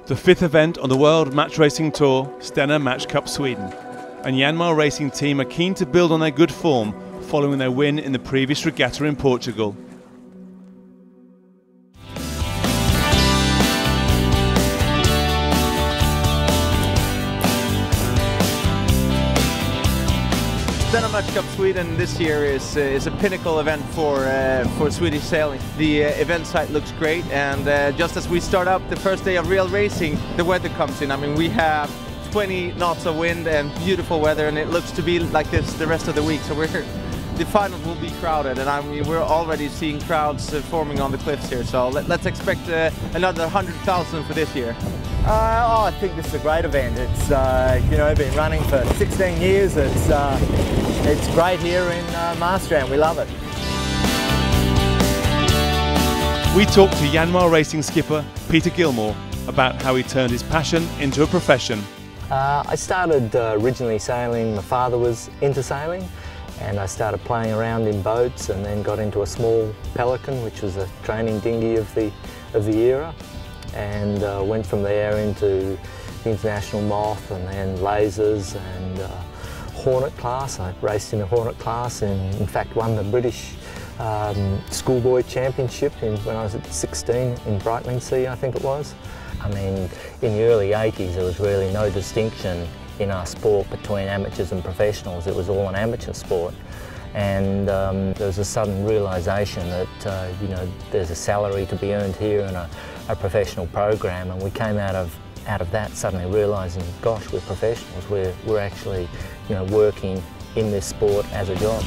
The fifth event on the World Match Racing Tour, STENA Match Cup Sweden, and YANMAR Racing Team are keen to build on their good form following their win in the previous regatta in Portugal. STENA Match Cup Sweden this year is a pinnacle event for Swedish sailing. The event site looks great, and just as we start up the first day of real racing, the weather comes in. I mean, we have 20 knots of wind and beautiful weather, and it looks to be like this the rest of the week. So the finals will be crowded, and I mean, we're already seeing crowds forming on the cliffs here. So let's expect another 100,000 for this year. I think this is a great event. It's been running for 16 years. It's great here in Marstrand. We love it. We talked to YANMAR Racing skipper Peter Gilmore about how he turned his passion into a profession. I started originally sailing. My father was into sailing, and I started playing around in boats, and then got into a small Pelican, which was a training dinghy of the era. And went from there into the International Moth, and then Lasers and Hornet class. I raced in a Hornet class and in fact won the British schoolboy championship when I was at 16 in Brightlingsea, I think it was. I mean, in the early 80s there was really no distinction in our sport between amateurs and professionals. It was all an amateur sport. And there was a sudden realisation that there's a salary to be earned here and a professional program, and we came out of that suddenly realising, gosh, we're professionals. We're actually working in this sport as a job.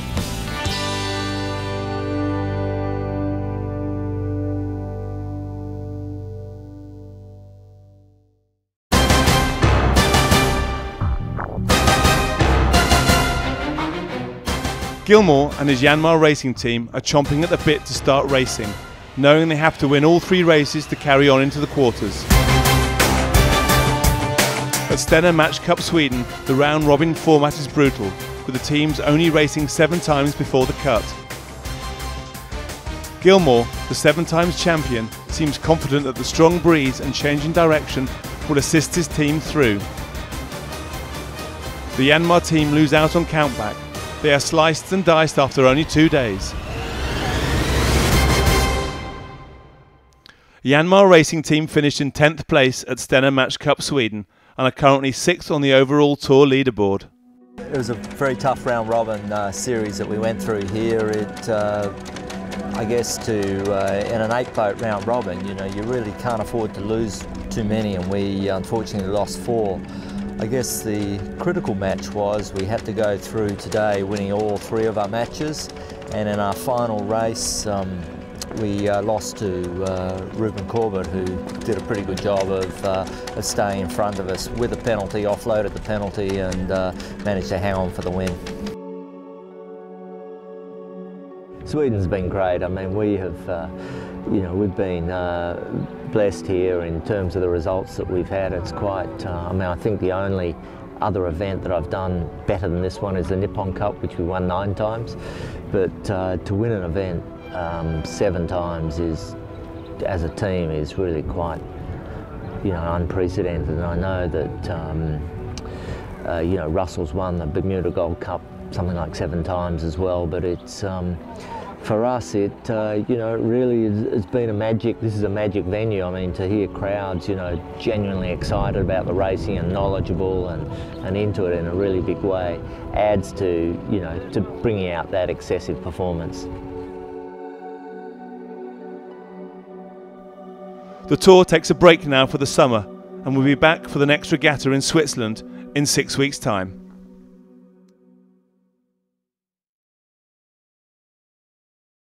Gilmore and his YANMAR Racing Team are chomping at the bit to start racing, knowing they have to win all 3 races to carry on into the quarters. At STENA Match Cup Sweden, the round-robin format is brutal, with the teams only racing 7 times before the cut. Gilmore, the 7 times champion, seems confident that the strong breeze and change in direction will assist his team through. The YANMAR team lose out on countback. They are sliced and diced after only 2 days. YANMAR Racing Team finished in 10th place at STENA Match Cup Sweden and are currently 6th on the overall tour leaderboard. It was a very tough round robin series that we went through here. I guess in an 8-boat round robin, you really can't afford to lose too many, and we unfortunately lost 4. I guess the critical match was we had to go through today winning all 3 of our matches, and in our final race we lost to Ruben Corbett, who did a pretty good job of staying in front of us with a penalty, offloaded the penalty, and managed to hang on for the win. Sweden's been great. I mean, we have, we've been blessed here in terms of the results that we've had. It's quite, I think the only other event that I've done better than this one is the Nippon Cup, which we won 9 times. But to win an event 7 times as a team is really quite, unprecedented. And I know that, Russell's won the Bermuda Gold Cup something like 7 times as well, but it's, for us, it really has been a magic. This is a magic venue. I mean, to hear crowds, genuinely excited about the racing and knowledgeable and into it in a really big way, adds to to bringing out that excessive performance. The tour takes a break now for the summer, and we'll be back for the next regatta in Switzerland in 6 weeks' time.